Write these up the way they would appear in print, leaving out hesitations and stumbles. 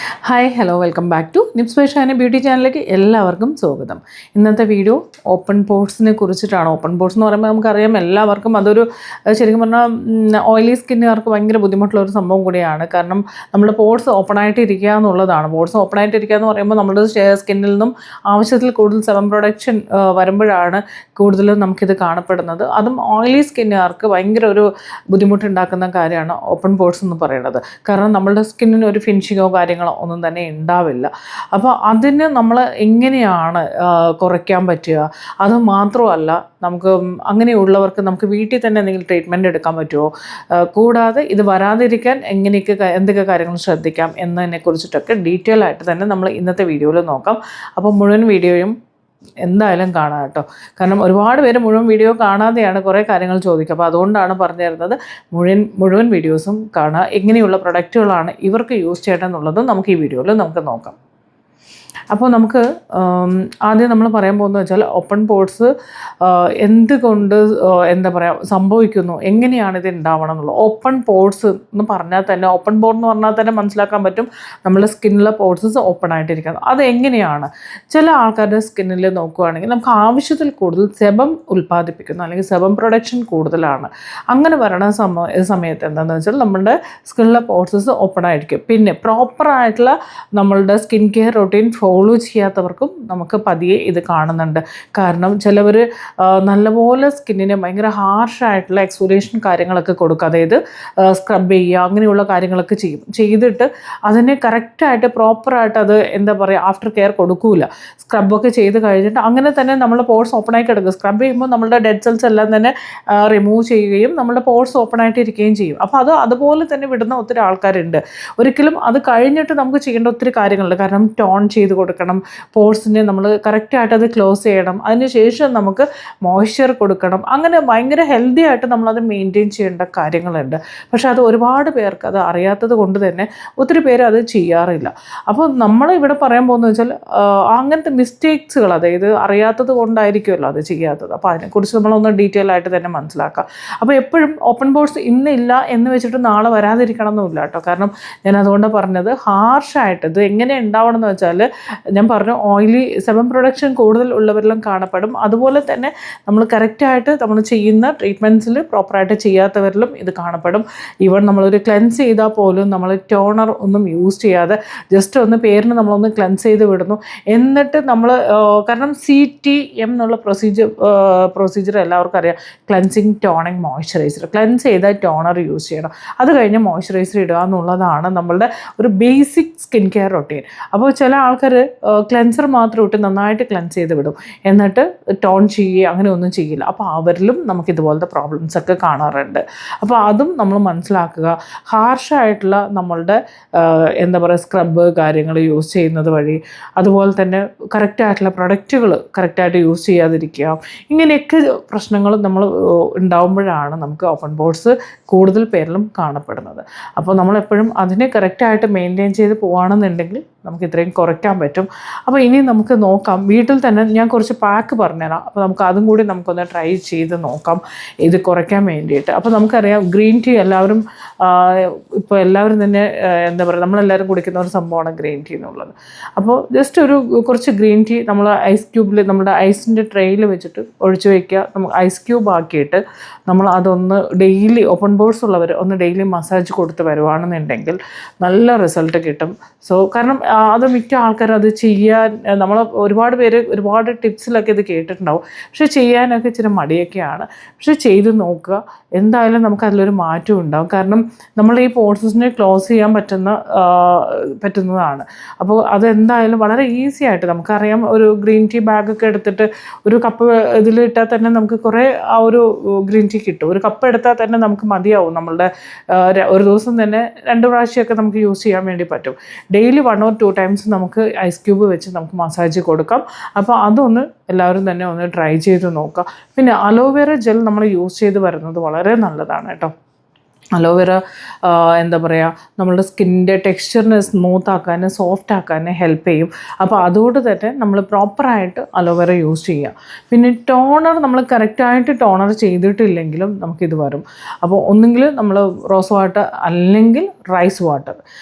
Hi hello welcome back to Nips by Shani beauty ചാനലിലേക്ക് എല്ലാവർക്കും സ്വാഗതം. ഇന്നത്തെ വീഡിയോ ഓപ്പൺ പോർട്സിനെ കുറിച്ചിട്ടാണ്. ഓപ്പൺ പോർട്സ് എന്ന് പറയുമ്പോൾ നമുക്കറിയാം എല്ലാവർക്കും അതൊരു ശരിക്കും പറഞ്ഞാൽ ഓയിലി സ്കിന്നുകാർക്ക് ഭയങ്കര ബുദ്ധിമുട്ടുള്ള ഒരു സംഭവം കൂടിയാണ്. കാരണം നമ്മുടെ പോർട്സ് ഓപ്പൺ ആയിട്ട് ഇരിക്കുക എന്നുള്ളതാണ്. പോർട്സ് ഓപ്പൺ ആയിട്ട് ഇരിക്കുക എന്ന് പറയുമ്പോൾ നമ്മുടെ സ്കിന്നിൽ നിന്നും ആവശ്യത്തിൽ കൂടുതൽ സെബം പ്രൊഡക്ഷൻ വരുമ്പോഴാണ് കൂടുതലും നമുക്കിത് കാണപ്പെടുന്നത്. അതും ഓയിലി സ്കിന്നുകാർക്ക് ഭയങ്കര ഒരു ബുദ്ധിമുട്ടുണ്ടാക്കുന്ന കാര്യമാണ് ഓപ്പൺ പോർട്സ് എന്ന് പറയുന്നത്. കാരണം നമ്മളുടെ സ്കിന്നിന് ഒരു ഫിനിഷിങ്ങോ കാര്യങ്ങളോ ഒന്നും തന്നെ ഉണ്ടാവില്ല. അപ്പോൾ അതിന് നമ്മൾ എങ്ങനെയാണ് കുറയ്ക്കാൻ പറ്റുക? അത് മാത്രമല്ല, നമുക്ക് അങ്ങനെയുള്ളവർക്ക് നമുക്ക് വീട്ടിൽ തന്നെ എന്തെങ്കിലും ട്രീറ്റ്മെൻറ്റ് എടുക്കാൻ പറ്റുമോ? കൂടാതെ ഇത് വരാതിരിക്കാൻ എന്തൊക്കെ കാര്യങ്ങൾ ശ്രദ്ധിക്കാം എന്നതിനെ കുറിച്ചിട്ടൊക്കെ ഡീറ്റെയിൽ ആയിട്ട് തന്നെ നമ്മൾ ഇന്നത്തെ വീഡിയോയിൽ നോക്കാം. അപ്പോൾ മുഴുവൻ വീഡിയോയും എന്തായാലും കാണാം കേട്ടോ. കാരണം ഒരുപാട് പേര് മുഴുവൻ വീഡിയോ കാണാതെയാണ് കുറേ കാര്യങ്ങൾ ചോദിക്കുക. അപ്പോൾ അതുകൊണ്ടാണ് പറഞ്ഞു തരുന്നത്, മുഴുവൻ വീഡിയോസും കാണുക. എങ്ങനെയുള്ള പ്രൊഡക്റ്റുകളാണ് ഇവർക്ക് യൂസ് ചെയ്യേണ്ടതെന്നുള്ളതും നമുക്ക് ഈ വീഡിയോയിൽ നമുക്ക് നോക്കാം. അപ്പോൾ നമുക്ക് ആദ്യം നമ്മൾ പറയാൻ പോകുന്നത് വെച്ചാൽ ഓപ്പൺ പോർട്സ് എന്തുകൊണ്ട് എന്താ പറയുക സംഭവിക്കുന്നു, എങ്ങനെയാണ് ഇത് ഉണ്ടാവണം എന്നുള്ളത്. ഓപ്പൺ പോർട്സ് എന്ന് പറഞ്ഞാൽ തന്നെ, ഓപ്പൺ പോർട്ട് എന്ന് പറഞ്ഞാൽ തന്നെ മനസ്സിലാക്കാൻ പറ്റും നമ്മുടെ സ്കിന്നിലെ പോർട്സസ് ഓപ്പൺ ആയിട്ടിരിക്കുന്നത്. അത് എങ്ങനെയാണ്? ചില ആൾക്കാരുടെ സ്കിന്നിൽ നോക്കുകയാണെങ്കിൽ നമുക്ക് ആവശ്യത്തിൽ കൂടുതൽ സെബം ഉൽപ്പാദിപ്പിക്കുന്നു, അല്ലെങ്കിൽ സെബം പ്രൊഡക്ഷൻ കൂടുതലാണ്. അങ്ങനെ വരണ സമയത്ത് എന്താണെന്ന് വെച്ചാൽ നമ്മുടെ സ്കിന്നിലെ പോർട്സസ് ഓപ്പൺ ആയിരിക്കും. പിന്നെ പ്രോപ്പറായിട്ടുള്ള നമ്മളുടെ സ്കിൻ കെയർ റൊട്ടീൻ ഫോളോ ചെയ്യാത്തവർക്കും നമുക്ക് പതിയെ ഇത് കാണുന്നുണ്ട്. കാരണം ചിലവർ നല്ലപോലെ സ്കിന്നിനെ ഭയങ്കര ഹാർഷായിട്ടുള്ള എക്സ്ഫോലിയേഷൻ കാര്യങ്ങളൊക്കെ കൊടുക്കും. അതായത് സ്ക്രബ് ചെയ്യുക, അങ്ങനെയുള്ള കാര്യങ്ങളൊക്കെ ചെയ്തിട്ട് അതിനെ കറക്റ്റായിട്ട് പ്രോപ്പറായിട്ട് അത് എന്താ പറയുക ആഫ്റ്റർ കെയർ കൊടുക്കൂല. സ്ക്രബൊക്കെ ചെയ്ത് കഴിഞ്ഞിട്ട് അങ്ങനെ തന്നെ നമ്മുടെ പോർട്സ് ഓപ്പണായി കിടക്കും. സ്ക്രബ് ചെയ്യുമ്പോൾ നമ്മളുടെ ഡെഡ് സെൽസ് എല്ലാം തന്നെ റിമൂവ് ചെയ്യുകയും നമ്മുടെ പോർട്സ് ഓപ്പൺ ആയിട്ട് ഇരിക്കുകയും ചെയ്യും. അപ്പോൾ അതുപോലെ തന്നെ വിടുന്ന ഒത്തിരി ആൾക്കാരുണ്ട്. ഒരിക്കലും അത് കഴിഞ്ഞിട്ട് നമുക്ക് ചെയ്യേണ്ട ഒത്തിരി കാര്യങ്ങളുണ്ട്. കാരണം ടോൺ ചെയ്ത് കൊടുക്കണം, പോർട്സിനെ നമ്മൾ കറക്റ്റായിട്ട് അത് ക്ലോസ് ചെയ്യണം, അതിനുശേഷം നമുക്ക് മോയ്സ്ചർ കൊടുക്കണം. അങ്ങനെ ഭയങ്കര ഹെൽത്തി ആയിട്ട് നമ്മളത് മെയിൻറ്റെയിൻ ചെയ്യേണ്ട കാര്യങ്ങളുണ്ട്. പക്ഷേ അത് ഒരുപാട് പേർക്ക് അത് അറിയാത്തത് കൊണ്ട് തന്നെ ഒത്തിരി പേര് അത് ചെയ്യാറില്ല. അപ്പോൾ നമ്മളിവിടെ പറയാൻ പോകുന്നത് വെച്ചാൽ അങ്ങനത്തെ മിസ്റ്റേക്സുകൾ, അതായത് അറിയാത്തത് കൊണ്ടായിരിക്കുമല്ലോ അത് ചെയ്യാത്തത്. അപ്പോൾ അതിനെക്കുറിച്ച് നമ്മളൊന്ന് ഡീറ്റെയിൽ ആയിട്ട് തന്നെ മനസ്സിലാക്കാം. അപ്പോൾ എപ്പോഴും ഓപ്പൺ പോർട്സ് ഇന്നില്ല എന്ന് വെച്ചിട്ട് നാളെ വരാതിരിക്കണം എന്നില്ല കേട്ടോ. കാരണം ഞാൻ അതുകൊണ്ട് പറഞ്ഞത് ഹാർഷായിട്ട് ഇത് എങ്ങനെ ഉണ്ടാവണം എന്ന് വെച്ചാൽ, ഞാൻ പറഞ്ഞു ഓയിലി സെബം പ്രൊഡക്ഷൻ കൂടുതൽ ഉള്ളവരിലും കാണപ്പെടും. അതുപോലെ തന്നെ നമ്മൾ കറക്റ്റായിട്ട് നമ്മൾ ചെയ്യുന്ന ട്രീറ്റ്മെൻറ്റ്സിൽ പ്രോപ്പറായിട്ട് ചെയ്യാത്തവരിലും ഇത് കാണപ്പെടും. ഈവൻ നമ്മളൊരു ക്ലെൻസ് ചെയ്താൽ പോലും നമ്മൾ ടോണർ ഒന്നും യൂസ് ചെയ്യാതെ ജസ്റ്റ് ഒന്ന് പേരിന് നമ്മളൊന്ന് ക്ലെൻസ് ചെയ്ത് വിടുന്നു. എന്നിട്ട് നമ്മൾ കാരണം CTM എന്നുള്ള പ്രൊസീജിയർ എല്ലാവർക്കും അറിയാം. Cleansing, toning, moisturiser. ക്ലെൻസ് ചെയ്താൽ ടോണർ യൂസ് ചെയ്യണം, അത് കഴിഞ്ഞ് മോയ്സ്ചറൈസർ ഇടുക എന്നുള്ളതാണ് നമ്മളുടെ ഒരു ബേസിക് സ്കിൻ കെയർ റൊട്ടീൻ. അപ്പോൾ ചില ആൾക്കാർ ക്ലെൻസർ മാത്രം ഇട്ട് നന്നായിട്ട് ക്ലെൻസ് ചെയ്ത് വിടും, എന്നിട്ട് ടോൺ ചെയ്യുക അങ്ങനെ ഒന്നും ചെയ്യില്ല. അപ്പോൾ അവരിലും നമുക്കിതുപോലത്തെ പ്രോബ്ലംസ് ഒക്കെ കാണാറുണ്ട്. അപ്പോൾ അതും നമ്മൾ മനസ്സിലാക്കുക. ഹാർഷായിട്ടുള്ള നമ്മളുടെ എന്താ പറയുക സ്ക്രബ് കാര്യങ്ങൾ യൂസ് ചെയ്യുന്നത് വഴി, അതുപോലെ തന്നെ കറക്റ്റായിട്ടുള്ള പ്രൊഡക്റ്റുകൾ കറക്റ്റായിട്ട് യൂസ് ചെയ്യാതിരിക്കുക, ഇങ്ങനെയൊക്കെ പ്രശ്നങ്ങൾ നമ്മൾ ഉണ്ടാകുമ്പോഴാണ് നമുക്ക് ഓപ്പൺ പോർട്സ് കൂടുതൽ പേരിലും കാണപ്പെടുന്നത്. അപ്പോൾ നമ്മളെപ്പോഴും അതിനെ കറക്റ്റായിട്ട് മെയിൻറ്റെയിൻ ചെയ്ത് പോവുകയാണെന്നുണ്ടെങ്കിൽ നമുക്ക് ഇത്രയും കുറയ്ക്കാൻ പറ്റും. അപ്പോൾ ഇനി നമുക്ക് നോക്കാം, വീട്ടിൽ തന്നെ ഞാൻ കുറച്ച് പാക്ക് പറഞ്ഞുതരാം. അപ്പോൾ നമുക്ക് അതും കൂടി നമുക്കൊന്ന് ട്രൈ ചെയ്ത് നോക്കാം ഇത് കുറയ്ക്കാൻ വേണ്ടിയിട്ട്. അപ്പോൾ നമുക്കറിയാം ഗ്രീൻ ടീ എല്ലാവരും ഇപ്പോൾ എല്ലാവരും തന്നെ എന്താ പറയുക നമ്മളെല്ലാവരും കുടിക്കുന്ന ഒരു സംഭവമാണ് ഗ്രീൻ ടീ എന്നുള്ളത്. അപ്പോൾ ജസ്റ്റ് കുറച്ച് ഗ്രീൻ ടീ നമ്മൾ ഐസ് ക്യൂബിൽ നമ്മുടെ ഐസിൻ്റെ ട്രെയിൽ വെച്ചിട്ട് ഒഴിച്ച് വയ്ക്കുക. നമുക്ക് ഐസ് ക്യൂബ് ആക്കിയിട്ട് നമ്മൾ അതൊന്ന് ഡെയിലി ഓപ്പൺ പോർട്സ് ഉള്ളവർ ഒന്ന് ഡെയിലി മസാജ് കൊടുത്ത് വരുവാണെന്നുണ്ടെങ്കിൽ നല്ല റിസൾട്ട് കിട്ടും. കാരണം അത് മിക്ക ആൾക്കാരും അത് ചെയ്യാൻ നമ്മൾ ഒരുപാട് പേര് ഒരുപാട് ടിപ്സിലൊക്കെ ഇത് കേട്ടിട്ടുണ്ടാവും. പക്ഷെ ചെയ്യാനൊക്കെ ഇച്ചിരി മടിയൊക്കെയാണ്. പക്ഷെ ചെയ്ത് നോക്കുക, എന്തായാലും നമുക്ക് അതിലൊരു മാറ്റം ഉണ്ടാവും. കാരണം നമ്മൾ ഈ പോർട്സിനെ ക്ലോസ് ചെയ്യാൻ പറ്റുന്നതാണ്. അപ്പോൾ അതെന്തായാലും വളരെ ഈസി ആയിട്ട് നമുക്കറിയാം. ഒരു ഗ്രീൻ ടീ ബാഗൊക്കെ എടുത്തിട്ട് ഒരു കപ്പ് ഇതിലിട്ടാൽ തന്നെ നമുക്ക് കുറേ ആ ഒരു ഗ്രീൻ ടീ കിട്ടും. ഒരു കപ്പ് എടുത്താൽ തന്നെ നമുക്ക് മതിയാവും. നമ്മളുടെ ഒരു ദിവസം തന്നെ 2 പ്രാവശ്യമൊക്കെ നമുക്ക് യൂസ് ചെയ്യാൻ വേണ്ടി പറ്റും. ഡെയിലി 1 or 2 times നമുക്ക് ഐസ് ക്യൂബ് വെച്ച് നമുക്ക് മസാജ് കൊടുക്കാം. അപ്പോൾ അതൊന്ന് എല്ലാവരും തന്നെ ഒന്ന് ട്രൈ ചെയ്ത് നോക്കുക. പിന്നെ അലോവേറ ജെൽ നമ്മൾ യൂസ് ചെയ്ത് വരുന്നത് വളരെ നല്ലതാണ് കേട്ടോ. അലോവേറ എന്താ പറയുക, നമ്മളുടെ സ്കിന്നിൻ്റെ ടെക്സ്ചറിനെ സ്മൂത്ത് ആക്കാനും സോഫ്റ്റ് ആക്കാനും ഹെൽപ്പ് ചെയ്യും. അപ്പോൾ അതുകൊണ്ട് തന്നെ നമ്മൾ പ്രോപ്പറായിട്ട് അലോവേറ യൂസ് ചെയ്യുക. പിന്നെ ടോണർ നമ്മൾ കറക്റ്റായിട്ട് ടോണർ ചെയ്തിട്ടില്ലെങ്കിലും നമുക്കിത് വരും. അപ്പോൾ ഒന്നുകിൽ നമ്മൾ റോസ് വാട്ടർ അല്ലെങ്കിൽ റൈസ് വാട്ടർ.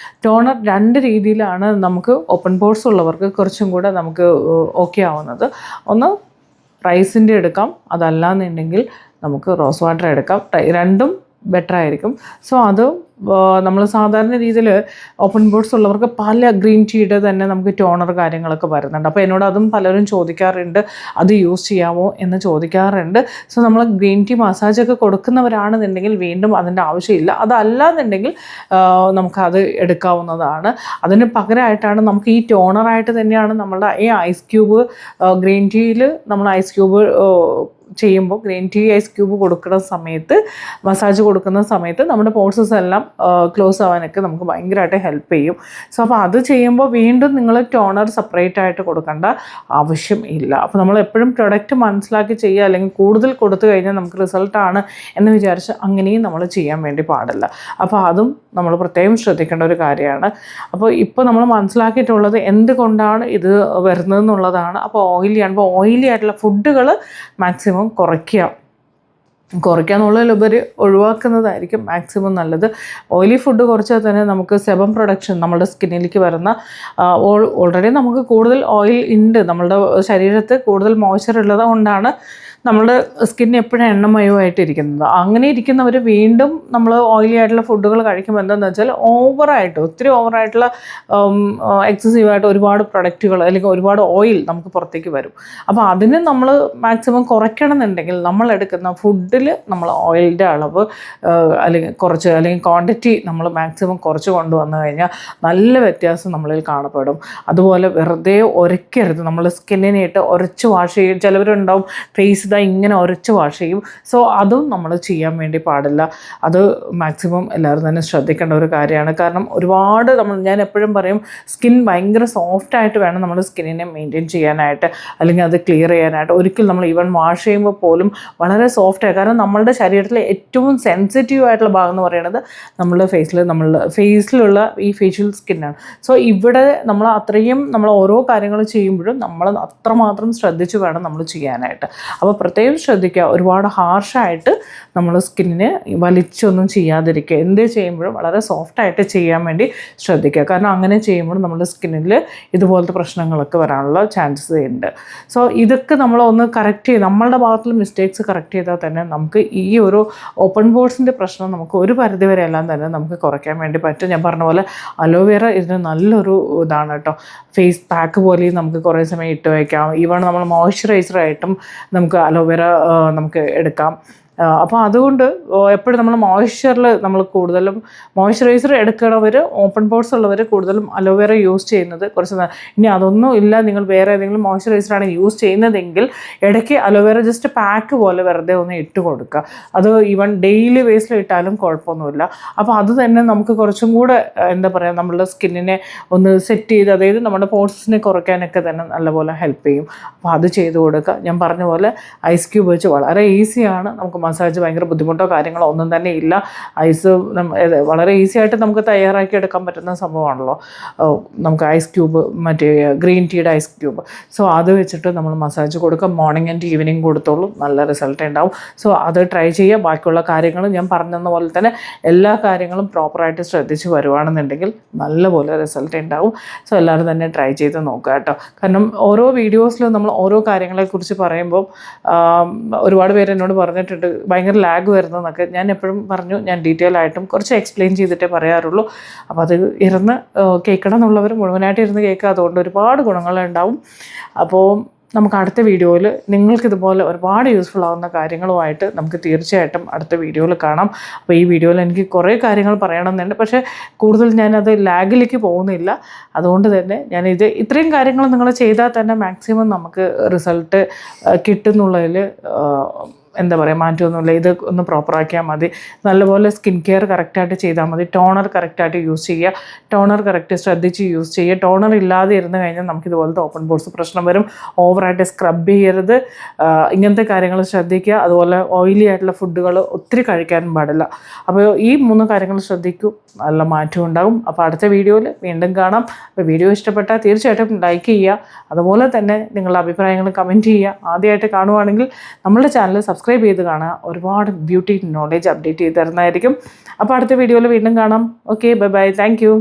ടോണർ 2 രീതിയിലാണ് നമുക്ക് ഓപ്പൺ പോർസ് ഉള്ളവർക്ക് കുറച്ചും കൂടെ നമുക്ക് ഓക്കെ ആവുന്നത്. ഒന്ന് റൈസിൻ്റെ എടുക്കാം, അതല്ലാന്നുണ്ടെങ്കിൽ നമുക്ക് റോസ് വാട്ടർ എടുക്കാം. രണ്ടും ബെറ്റർ ആയിരിക്കും. സോ അത് നമ്മൾ സാധാരണ രീതിയിൽ ഓപ്പൺ പോർസ് ഉള്ളവർക്ക് പല ഗ്രീൻ ടീയുടെ തന്നെ നമുക്ക് ടോണർ കാര്യങ്ങളൊക്കെ വരുന്നുണ്ട്. അപ്പോൾ എന്നോട് അതും പലരും ചോദിക്കാറുണ്ട്, അത് യൂസ് ചെയ്യാമോ എന്ന് ചോദിക്കാറുണ്ട്. സോ നമ്മൾ ഗ്രീൻ ടീ മസാജൊക്കെ കൊടുക്കുന്നവരാണെന്നുണ്ടെങ്കിൽ വീണ്ടും അതിൻ്റെ ആവശ്യമില്ല. അതല്ലാന്നുണ്ടെങ്കിൽ നമുക്കത് എടുക്കാവുന്നതാണ്. അതിന് പകരമായിട്ടാണ് നമുക്ക് ഈ ടോണറായിട്ട് തന്നെയാണ് നമ്മളുടെ ഈ ഐസ് ക്യൂബ് ഗ്രീൻ ടീയിൽ നമ്മൾ ഐസ് ക്യൂബ് ചെയ്യുമ്പോൾ ഗ്രീൻ ടീ ഐസ് ക്യൂബ് കൊടുക്കുന്ന സമയത്ത്, മസാജ് കൊടുക്കുന്ന സമയത്ത് നമ്മുടെ പോർസസ് എല്ലാം ക്ലോസ് ആവാനൊക്കെ നമുക്ക് ഭയങ്കരമായിട്ട് ഹെൽപ്പ് ചെയ്യും. സോ അപ്പോൾ അത് ചെയ്യുമ്പോൾ വീണ്ടും നിങ്ങൾ ടോണർ സെപ്പറേറ്റ് ആയിട്ട് കൊടുക്കേണ്ട ആവശ്യം ഇല്ല. അപ്പോൾ നമ്മൾ എപ്പോഴും പ്രൊഡക്റ്റ് മനസ്സിലാക്കി ചെയ്യുക, അല്ലെങ്കിൽ കൂടുതൽ കൊടുത്തു കഴിഞ്ഞാൽ നമുക്ക് റിസൾട്ടാണ് എന്ന് വിചാരിച്ച് അങ്ങനെയും നമ്മൾ ചെയ്യാൻ വേണ്ടി പാടില്ല. അപ്പോൾ അതും നമ്മൾ പ്രത്യേകം ശ്രദ്ധിക്കേണ്ട ഒരു കാര്യമാണ്. അപ്പോൾ ഇപ്പോൾ നമ്മൾ മനസ്സിലാക്കിയിട്ടുള്ളത് എന്തുകൊണ്ടാണ് ഇത് വരുന്നതെന്നുള്ളതാണ്. അപ്പോൾ ഓയിലിയാണ്. അപ്പോൾ ഓയിലി ആയിട്ടുള്ള ഫുഡുകൾ മാക്സിമം കുറയ്ക്കുക എന്നുള്ളതിലുപരി ഒഴിവാക്കുന്നതായിരിക്കും മാക്സിമം നല്ലത്. ഓയിലി ഫുഡ് കുറച്ചാൽ തന്നെ നമുക്ക് സെബം പ്രൊഡക്ഷൻ നമ്മുടെ സ്കിന്നിലേക്ക് വരുന്ന, ഓൾറെഡി നമുക്ക് കൂടുതൽ ഓയിൽ ഉണ്ട്, നമ്മളുടെ ശരീരത്ത് കൂടുതൽ മോയ്സ്ചർ ഉള്ളത് കൊണ്ടാണ് നമ്മുടെ സ്കിൻ എപ്പോഴും എണ്ണമയമായിട്ടിരിക്കുന്നത്. അങ്ങനെ ഇരിക്കുന്നവർ വീണ്ടും നമ്മൾ ഓയിലി ആയിട്ടുള്ള ഫുഡുകൾ കഴിക്കുമ്പോൾ എന്താണെന്ന് വെച്ചാൽ ഒത്തിരി ഓവറായിട്ടുള്ള എക്സസീവായിട്ട് ഒരുപാട് പ്രൊഡക്റ്റുകൾ അല്ലെങ്കിൽ ഒരുപാട് ഓയിൽ നമുക്ക് പുറത്തേക്ക് വരും. അപ്പോൾ അതിന് നമ്മൾ മാക്സിമം കുറയ്ക്കണം എന്നുണ്ടെങ്കിൽ നമ്മൾ എടുക്കുന്ന ഫുഡിൽ നമ്മൾ ഓയിലിൻ്റെ അളവ് അല്ലെങ്കിൽ ക്വാണ്ടിറ്റി നമ്മൾ മാക്സിമം കുറച്ച് കൊണ്ടുവന്നു കഴിഞ്ഞാൽ നല്ല വ്യത്യാസം നമ്മളിൽ കാണപ്പെടും. അതുപോലെ വെറുതെ ഉരയ്ക്കരുത്. നമ്മൾ സ്കിന്നിനായിട്ട് ഉരച്ച് വാഷ് ചെയ്യും. ചിലവരുണ്ടാവും ഫേസ് ഇങ്ങനെ ഉരച്ച് വാഷ് ചെയ്യും. സോ അതും നമ്മൾ ചെയ്യാൻ വേണ്ടി പാടില്ല. അത് മാക്സിമം എല്ലാവരും തന്നെ ശ്രദ്ധിക്കേണ്ട ഒരു കാര്യമാണ്. കാരണം ഒരുപാട് ഞാൻ എപ്പോഴും പറയും, സ്കിൻ ഭയങ്കര സോഫ്റ്റായിട്ട് വേണം നമ്മൾ സ്കിന്നിനെ മെയിൻറ്റെയിൻ ചെയ്യാനായിട്ട്, അല്ലെങ്കിൽ അത് ക്ലിയർ ചെയ്യാനായിട്ട്. ഒരിക്കലും നമ്മൾ ഈവൻ വാഷ് ചെയ്യുമ്പോൾ പോലും വളരെ സോഫ്റ്റായി, കാരണം നമ്മളുടെ ശരീരത്തിലെ ഏറ്റവും സെൻസിറ്റീവ് ആയിട്ടുള്ള ഭാഗം എന്ന് പറയുന്നത് നമ്മളുടെ ഫേസിലുള്ള ഈ ഫേഷ്യൽ സ്കിന്നാണ്. സോ ഇവിടെ നമ്മൾ അത്രയും നമ്മൾ ഓരോ കാര്യങ്ങൾ ചെയ്യുമ്പോഴും നമ്മൾ അത്രമാത്രം ശ്രദ്ധിച്ച് വേണം നമ്മൾ ചെയ്യാനായിട്ട്. അപ്പോൾ പ്രത്യേകം ശ്രദ്ധിക്കുക, ഒരുപാട് ഹാർഷായിട്ട് നമ്മൾ സ്കിന്നിനെ വലിച്ചൊന്നും ചെയ്യാതിരിക്കുക. എന്ത് ചെയ്യുമ്പോഴും വളരെ സോഫ്റ്റായിട്ട് ചെയ്യാൻ വേണ്ടി ശ്രദ്ധിക്കുക. കാരണം അങ്ങനെ ചെയ്യുമ്പോൾ നമ്മുടെ സ്കിന്നിൽ ഇതുപോലത്തെ പ്രശ്നങ്ങളൊക്കെ വരാനുള്ള ചാൻസസ് ഉണ്ട്. സോ ഇതൊക്കെ നമ്മളൊന്ന് കറക്റ്റ് ചെയ്ത്, നമ്മളുടെ ഭാഗത്തിൽ മിസ്റ്റേക്സ് കറക്റ്റ് ചെയ്താൽ തന്നെ നമുക്ക് ഈ ഒരു ഓപ്പൺ പോർസിൻ്റെ പ്രശ്നം നമുക്ക് ഒരു പരിധിവരെ എല്ലാം തന്നെ നമുക്ക് കുറയ്ക്കാൻ വേണ്ടി പറ്റും. ഞാൻ പറഞ്ഞ പോലെ അലോവേറ ഇതിന് നല്ലൊരു ഇതാണ് കേട്ടോ. ഫേസ് പാക്ക് പോലെയും നമുക്ക് കുറേ സമയം ഇട്ട് വയ്ക്കാം. ഈവൺ നമ്മൾ മോയ്സ്ചറൈസറായിട്ടും നമുക്ക് അലോവേറ നമുക്ക് എടുക്കാം. അപ്പോൾ അതുകൊണ്ട് എപ്പോഴും നമ്മൾ നമ്മൾ കൂടുതലും മോയ്സ്ചറൈസർ എടുക്കണവർ, ഓപ്പൺ പോർസ് ഉള്ളവർ കൂടുതലും അലോവേറ യൂസ് ചെയ്യുന്നത് കുറച്ച്. ഇനി അതൊന്നും ഇല്ല, നിങ്ങൾ വേറെ ഏതെങ്കിലും മോയ്സ്ചറൈസറാണ് യൂസ് ചെയ്യുന്നതെങ്കിൽ ഇടയ്ക്ക് അലോവേറ ജസ്റ്റ് പാക്ക് പോലെ വെറുതെ ഒന്ന് ഇട്ട് കൊടുക്കുക. അത് ഈവൻ ഡെയിലി ബേസിൽ ഇട്ടാലും കുഴപ്പമൊന്നുമില്ല. അപ്പോൾ അത് തന്നെ നമുക്ക് കുറച്ചും കൂടെ എന്താ പറയുക, നമ്മളുടെ സ്കിന്നിനെ ഒന്ന് സെറ്റ് ചെയ്ത്, അതായത് നമ്മുടെ പോർസിനെ കുറയ്ക്കാനൊക്കെ തന്നെ നല്ലപോലെ ഹെൽപ്പ് ചെയ്യും. അപ്പോൾ അത് ചെയ്ത് കൊടുക്കുക. ഞാൻ പറഞ്ഞ പോലെ ഐസ് ക്യൂബ് വെച്ച് വളരെ ഈസിയാണ്. നമുക്ക് മസാജ് ഭയങ്കര ബുദ്ധിമുട്ടോ കാര്യങ്ങളോ ഒന്നും തന്നെ ഇല്ല. ഐസ് വളരെ ഈസി ആയിട്ട് നമുക്ക് തയ്യാറാക്കി എടുക്കാൻ പറ്റുന്ന സംഭവമാണല്ലോ. നമുക്ക് ഐസ് ക്യൂബ്, മറ്റേ ഗ്രീൻ ടീയുടെ ഐസ് ക്യൂബ്. സോ അത് വെച്ചിട്ട് നമ്മൾ മസാജ് കൊടുക്കുക. മോർണിംഗ് ആൻഡ് ഈവനിങ് കൊടുത്തോളൂ, നല്ല റിസൾട്ട് ഉണ്ടാവും. സോ അത് ട്രൈ ചെയ്യുക. ബാക്കിയുള്ള കാര്യങ്ങൾ ഞാൻ പറഞ്ഞെന്ന പോലെ തന്നെ എല്ലാ കാര്യങ്ങളും പ്രോപ്പറായിട്ട് ശ്രദ്ധിച്ച് വരുവാണെന്നുണ്ടെങ്കിൽ നല്ലപോലെ റിസൾട്ട് ഉണ്ടാവും. സോ എല്ലാവരും തന്നെ ട്രൈ ചെയ്ത് നോക്കുക കേട്ടോ. കാരണം ഓരോ വീഡിയോസിലും നമ്മൾ ഓരോ കാര്യങ്ങളെക്കുറിച്ച് പറയുമ്പോൾ ഒരുപാട് പേര് എന്നോട് പറഞ്ഞിട്ടുണ്ട് ഭയങ്കര ലാഗ് വരുന്നതെന്നൊക്കെ. ഞാൻ എപ്പോഴും പറഞ്ഞു, ഞാൻ ഡീറ്റെയിൽ ആയിട്ടും കുറച്ച് എക്സ്പ്ലെയിൻ ചെയ്തിട്ടേ പറയാറുള്ളൂ. അപ്പോൾ അത് ഇരുന്ന് കേൾക്കണം എന്നുള്ളവർ മുഴുവനായിട്ട് ഇരുന്ന് കേൾക്കുക. അതുകൊണ്ട് ഒരുപാട് ഗുണങ്ങളുണ്ടാവും. അപ്പോൾ നമുക്ക് അടുത്ത വീഡിയോയിൽ നിങ്ങൾക്കിതുപോലെ ഒരുപാട് യൂസ്ഫുൾ ആകുന്ന കാര്യങ്ങളുമായിട്ട് നമുക്ക് തീർച്ചയായിട്ടും അടുത്ത വീഡിയോയിൽ കാണാം. അപ്പോൾ ഈ വീഡിയോയിൽ എനിക്ക് കുറേ കാര്യങ്ങൾ പറയണമെന്നുണ്ട്, പക്ഷേ കൂടുതൽ ഞാനത് ലാഗിലേക്ക് പോകുന്നില്ല. അതുകൊണ്ട് തന്നെ ഇത്രയും കാര്യങ്ങൾ നിങ്ങൾ ചെയ്താൽ തന്നെ മാക്സിമം നമുക്ക് റിസൾട്ട് കിട്ടുന്നുള്ളതിൽ എന്താ പറയുക മാറ്റമൊന്നുമില്ല. ഇത് ഒന്ന് പ്രോപ്പറാക്കിയാൽ മതി. നല്ലപോലെ സ്കിൻ കെയർ കറക്റ്റായിട്ട് ചെയ്താൽ മതി. ടോണർ കറക്റ്റായിട്ട് യൂസ് ചെയ്യുക. ടോണർ കറക്റ്റ് ശ്രദ്ധിച്ച് യൂസ് ചെയ്യുക. ടോണർ ഇല്ലാതെ ഇരുന്ന് കഴിഞ്ഞാൽ നമുക്കിതുപോലത്തെ ഓപ്പൺ പോർസ് പ്രശ്നം വരും. ഓവറായിട്ട് സ്ക്രബ് ചെയ്യരുത്. ഇങ്ങനത്തെ കാര്യങ്ങൾ ശ്രദ്ധിക്കുക. അതുപോലെ ഓയിലി ആയിട്ടുള്ള ഫുഡുകൾ ഒത്തിരി കഴിക്കാനും പാടില്ല. അപ്പോൾ ഈ 3 കാര്യങ്ങൾ ശ്രദ്ധിക്കൂ, നല്ല മാറ്റം ഉണ്ടാകും. അപ്പോൾ അടുത്ത വീഡിയോയിൽ വീണ്ടും കാണാം. അപ്പോൾ വീഡിയോ ഇഷ്ടപ്പെട്ടാൽ തീർച്ചയായിട്ടും ലൈക്ക് ചെയ്യുക. അതുപോലെ തന്നെ നിങ്ങളുടെ അഭിപ്രായങ്ങൾ കമൻറ്റ് ചെയ്യുക. ആദ്യമായിട്ട് കാണുവാണെങ്കിൽ നമ്മുടെ ചാനൽ സബ്സ്ക്രൈബ് ചെയ്ത് കാണുക. ഒരുപാട് ബ്യൂട്ടി നോളേജ് അപ്ഡേറ്റ് ചെയ്ത് തരുന്നതായിരിക്കും. അപ്പോൾ അടുത്ത വീഡിയോയിൽ വീണ്ടും കാണാം. Okay, bye bye, thank you.